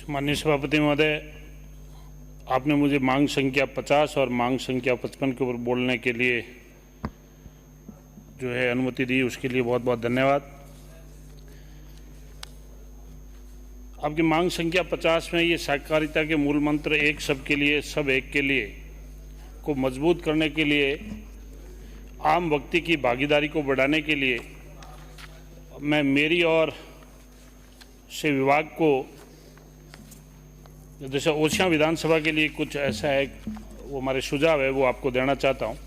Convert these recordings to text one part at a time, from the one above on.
माननीय सभापति महोदय, आपने मुझे मांग संख्या 50 और मांग संख्या 55 के ऊपर बोलने के लिए जो है अनुमति दी, उसके लिए बहुत बहुत धन्यवाद। आपकी मांग संख्या 50 में ये सहकारिता के मूल मंत्र एक सबके लिए सब एक के लिए को मजबूत करने के लिए, आम व्यक्ति की भागीदारी को बढ़ाने के लिए मैं मेरी और से विभाग को जैसे ओछियाँ विधानसभा के लिए कुछ ऐसा है, वो हमारे सुझाव है, वो आपको देना चाहता हूँ।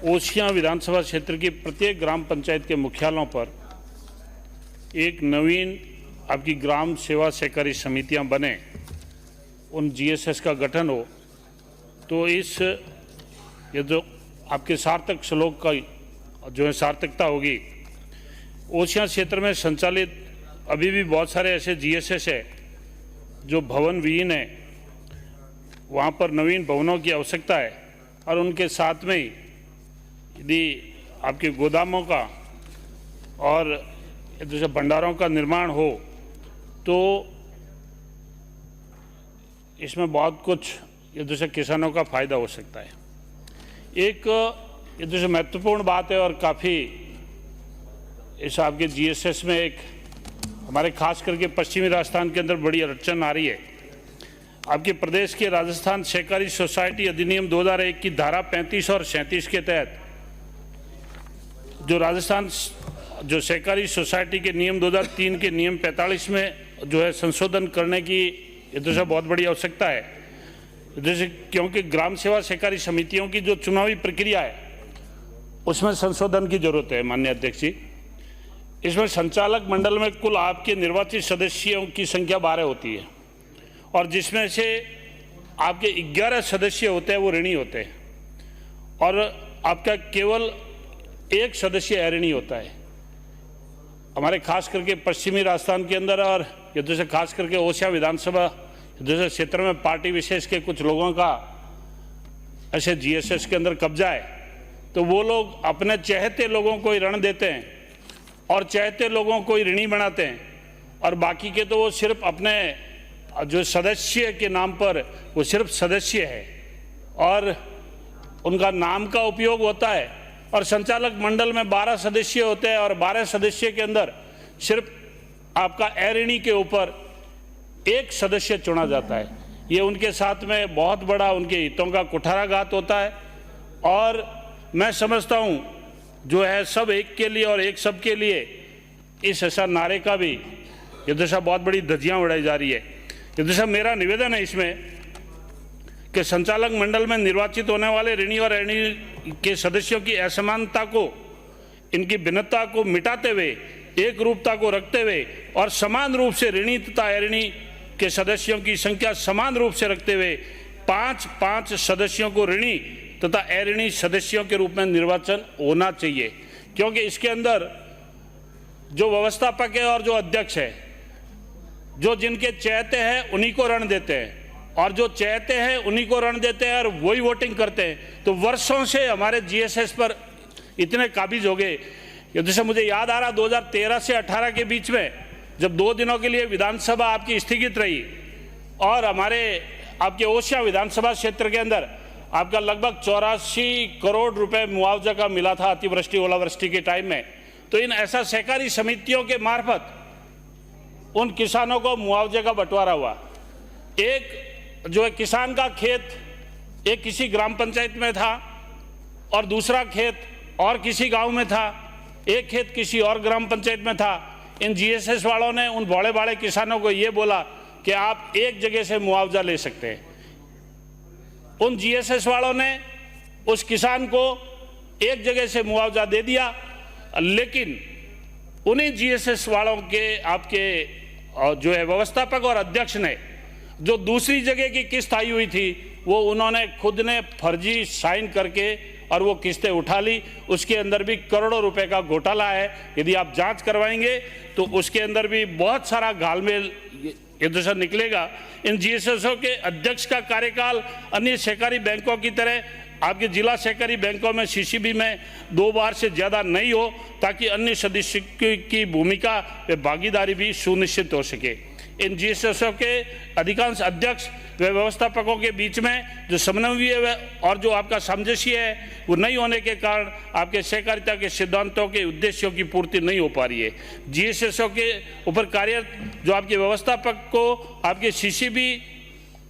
ओछियाँ विधानसभा क्षेत्र की प्रत्येक ग्राम पंचायत के मुख्यालयों पर एक नवीन आपकी ग्राम सेवा सहकारी समितियाँ बने, उन जीएसएस का गठन हो, तो इस ये जो आपके सार्थक श्लोक का जो है सार्थकता होगी। ओछियाँ क्षेत्र में संचालित अभी भी बहुत सारे ऐसे जीएसएस है जो भवन विहीन है, वहाँ पर नवीन भवनों की आवश्यकता है और उनके साथ में ही यदि आपके गोदामों का और जैसे भंडारों का निर्माण हो तो इसमें बहुत कुछ ये जैसे किसानों का फायदा हो सकता है। एक ये जैसे महत्वपूर्ण बात है और काफ़ी इस आपके जीएसएस में एक हमारे खास करके पश्चिमी राजस्थान के अंदर बड़ी अड़चन आ रही है। आपके प्रदेश के राजस्थान सहकारी सोसाइटी अधिनियम 2001 की धारा 35 और 37 के तहत जो राजस्थान जो सहकारी सोसाइटी के नियम 2003 के नियम 45 में जो है संशोधन करने की ये तो बहुत बड़ी आवश्यकता है। जैसे क्योंकि ग्राम सेवा सहकारी समितियों की जो चुनावी प्रक्रिया है उसमें संशोधन की जरूरत है। माननीय अध्यक्ष जी, इसमें संचालक मंडल में कुल आपके निर्वाचित सदस्यों की संख्या 12 होती है और जिसमें से आपके 11 सदस्य होते हैं वो ऋणी होते हैं और आपका केवल एक सदस्य अऋणी होता है। हमारे खास करके पश्चिमी राजस्थान के अंदर और जैसे खास करके ओछियाँ विधानसभा जैसे क्षेत्र में पार्टी विशेष के कुछ लोगों का ऐसे जीएसएस के अंदर कब्जा है, तो वो लोग अपने चहेते लोगों को ही ऋण देते हैं और चहेते लोगों को ही ऋणी बनाते हैं और बाकी के तो वो सिर्फ अपने जो सदस्य के नाम पर वो सिर्फ सदस्य है और उनका नाम का उपयोग होता है। और संचालक मंडल में 12 सदस्य होते हैं और 12 सदस्य के अंदर सिर्फ आपका अऋणी के ऊपर एक सदस्य चुना जाता है। ये उनके साथ में बहुत बड़ा उनके हितों का कुठाराघात होता है और मैं समझता हूँ जो है सब एक के लिए और एक सब के लिए इस ऐसा नारे का भी ये दशा बहुत बड़ी धज्जियाँ उड़ाई जा रही है। ये दशा मेरा निवेदन है इसमें कि संचालक मंडल में निर्वाचित होने वाले ऋणी और अऋणी के सदस्यों की असमानता को, इनकी भिन्नता को मिटाते हुए एक रूपता को रखते हुए और समान रूप से ऋणी तथा अऋणी के सदस्यों की संख्या समान रूप से रखते हुए 5-5 सदस्यों को ऋणी तथा अऋणी सदस्यों के रूप में निर्वाचन होना चाहिए। क्योंकि इसके अंदर जो व्यवस्थापक है और जो अध्यक्ष है, जो जिनके चहेते हैं उन्हीं को ऋण देते हैं और जो चहेते हैं उन्हीं को ऋण देते हैं और वही वोटिंग करते हैं। तो वर्षों से हमारे जीएसएस पर इतने काबिज हो गए। जैसे मुझे याद आ रहा 2013 से 18 के बीच में जब 2 दिनों के लिए विधानसभा आपकी स्थगित रही और हमारे आपके ओछियाँ विधानसभा क्षेत्र के अंदर आपका लगभग 84 करोड़ रुपए मुआवजा का मिला था अतिवृष्टि ओलावृष्टि के टाइम में। तो इन ऐसा सहकारी समितियों के मार्फत उन किसानों को मुआवजे का बंटवारा हुआ। एक जो है किसान का खेत एक किसी ग्राम पंचायत में था और दूसरा खेत और किसी गांव में था, एक खेत किसी और ग्राम पंचायत में था। इन जीएसएस वालों ने उन बड़े बड़े किसानों को ये बोला कि आप एक जगह से मुआवजा ले सकते हैं। उन जीएसएस वालों ने उस किसान को एक जगह से मुआवजा दे दिया, लेकिन उन्हीं जीएसएस वालों के आपके जो है व्यवस्थापक और अध्यक्ष ने जो दूसरी जगह की किस्त आई हुई थी वो उन्होंने खुद ने फर्जी साइन करके और वो किस्तें उठा ली। उसके अंदर भी करोड़ों रुपए का घोटाला है। यदि आप जांच करवाएंगे तो उसके अंदर भी बहुत सारा घालमेल ये दूसरा निकलेगा। इन जीएसएसओ के अध्यक्ष का कार्यकाल अन्य सहकारी बैंकों की तरह आपके जिला सहकारी बैंकों में सीसीबी में 2 बार से ज़्यादा नहीं हो, ताकि अन्य सदस्य की भूमिका व भागीदारी भी सुनिश्चित हो सके। इन जीएसएसओ के अधिकांश अध्यक्ष व व्यवस्थापकों के बीच में जो समन्वय और जो आपका सामंजस्य है वो नहीं होने के कारण आपके सहकारिता के सिद्धांतों के उद्देश्यों की पूर्ति नहीं हो पा रही है। जीएसएसओ के ऊपर कार्यरत जो आपके व्यवस्थापक को आपके सीसीबी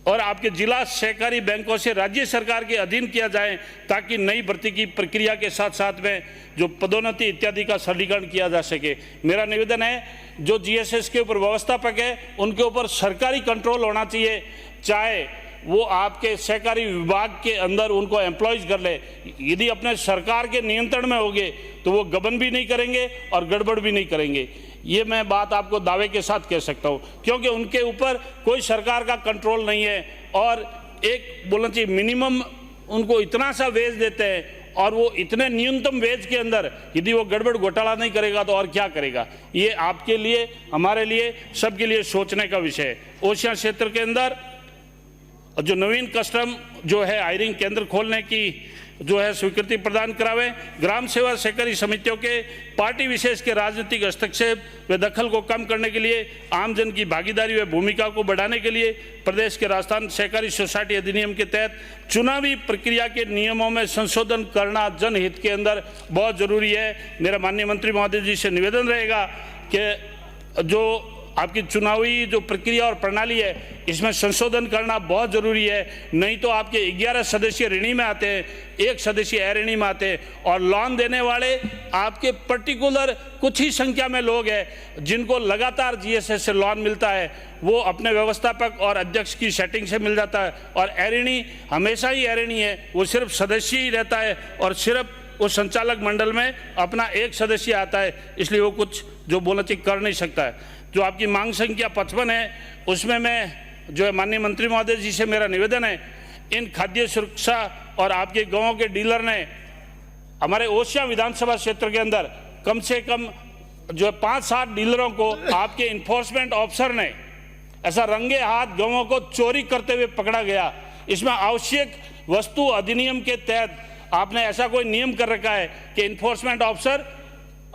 और आपके जिला सहकारी बैंकों से राज्य सरकार के अधीन किया जाए, ताकि नई भर्ती की प्रक्रिया के साथ साथ में जो पदोन्नति इत्यादि का सरलीकरण किया जा सके। मेरा निवेदन है, जो जीएसएस के ऊपर व्यवस्थापक है उनके ऊपर सरकारी कंट्रोल होना चाहिए, चाहे वो आपके सहकारी विभाग के अंदर उनको एम्प्लॉयज कर ले। यदि अपने सरकार के नियंत्रण में होंगे तो वो गबन भी नहीं करेंगे और गड़बड़ भी नहीं करेंगे। ये मैं बात आपको दावे के साथ कह सकता हूँ, क्योंकि उनके ऊपर कोई सरकार का कंट्रोल नहीं है और एक बोलना चाहिए मिनिमम उनको इतना सा वेज देते हैं और वो इतने न्यूनतम वेज के अंदर यदि वो गड़बड़ घोटाला नहीं करेगा तो और क्या करेगा। ये आपके लिए, हमारे लिए, सबके लिए सोचने का विषय है। ओशिया क्षेत्र के अंदर जो नवीन कस्टम जो है हायरिंग केंद्र खोलने की जो है स्वीकृति प्रदान करावे। ग्राम सेवा सहकारी समितियों के पार्टी विशेष के राजनीतिक हस्तक्षेप व दखल को कम करने के लिए, आमजन की भागीदारी व भूमिका को बढ़ाने के लिए प्रदेश के राजस्थान सहकारी सोसाइटी अधिनियम के तहत चुनावी प्रक्रिया के नियमों में संशोधन करना जनहित के अंदर बहुत जरूरी है। मेरा माननीय मंत्री महोदय जी से निवेदन रहेगा कि जो आपकी चुनावी जो प्रक्रिया और प्रणाली है इसमें संशोधन करना बहुत जरूरी है। नहीं तो आपके 11 सदस्य ऋणी में आते हैं, 1 सदस्य अऋणी में आते हैं और लोन देने वाले आपके पर्टिकुलर कुछ ही संख्या में लोग हैं जिनको लगातार जीएसएस से लोन मिलता है। वो अपने व्यवस्थापक और अध्यक्ष की सेटिंग से मिल जाता है और अऋणी हमेशा ही अऋणी है, वो सिर्फ सदस्य ही रहता है और सिर्फ उस संचालक मंडल में अपना 1 सदस्य आता है, इसलिए वो कुछ जो बोलना चाहिए कर नहीं सकता है। जो आपकी मांग संख्या 55 है उसमें मैं जो है माननीय मंत्री महोदय जी से मेरा निवेदन है, इन खाद्य सुरक्षा और आपके गांवों के डीलर ने हमारे ओशिया विधानसभा क्षेत्र के अंदर कम से कम जो है 5-7 डीलरों को आपके इन्फोर्समेंट ऑफिसर ने ऐसा रंगे हाथ गांवों को चोरी करते हुए पकड़ा गया। इसमें आवश्यक वस्तु अधिनियम के तहत आपने ऐसा कोई नियम कर रखा है कि इन्फोर्समेंट ऑफिसर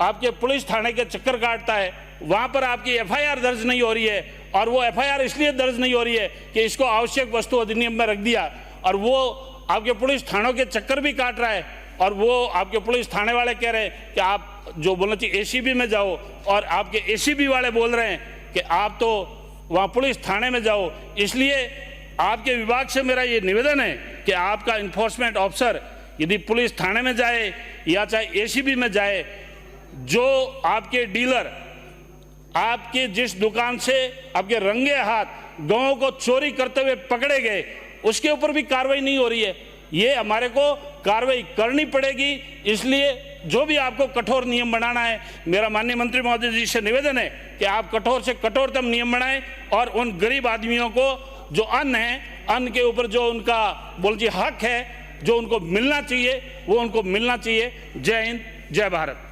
आपके पुलिस थाने के चक्कर काटता है, वहां पर आपकी एफआईआर दर्ज नहीं हो रही है और वो एफआईआर इसलिए दर्ज नहीं हो रही है कि इसको आवश्यक वस्तु अधिनियम में रख दिया और वो आपके पुलिस थानों के चक्कर भी काट रहा है और वो आपके पुलिस थाने वाले कह रहे हैं कि आप जो बोलना चाहिए एसीबी में जाओ और आपके एसीबी वाले बोल रहे हैं कि आप तो वहाँ पुलिस थाने में जाओ। इसलिए आपके विभाग से मेरा ये निवेदन है कि आपका इन्फोर्समेंट ऑफिसर यदि पुलिस थाने में जाए या चाहे एसीबी में जाए, जो आपके डीलर आपके जिस दुकान से आपके रंगे हाथ गांवों को चोरी करते हुए पकड़े गए उसके ऊपर भी कार्रवाई नहीं हो रही है। ये हमारे को कार्रवाई करनी पड़ेगी। इसलिए जो भी आपको कठोर नियम बनाना है, मेरा माननीय मंत्री महोदय जी से निवेदन है कि आप कठोर से कठोरतम नियम बनाएं और उन गरीब आदमियों को जो अन्न है, अन्न के ऊपर जो उनका बोलिए हक है, जो उनको मिलना चाहिए वो उनको मिलना चाहिए। जय हिंद, जय भारत।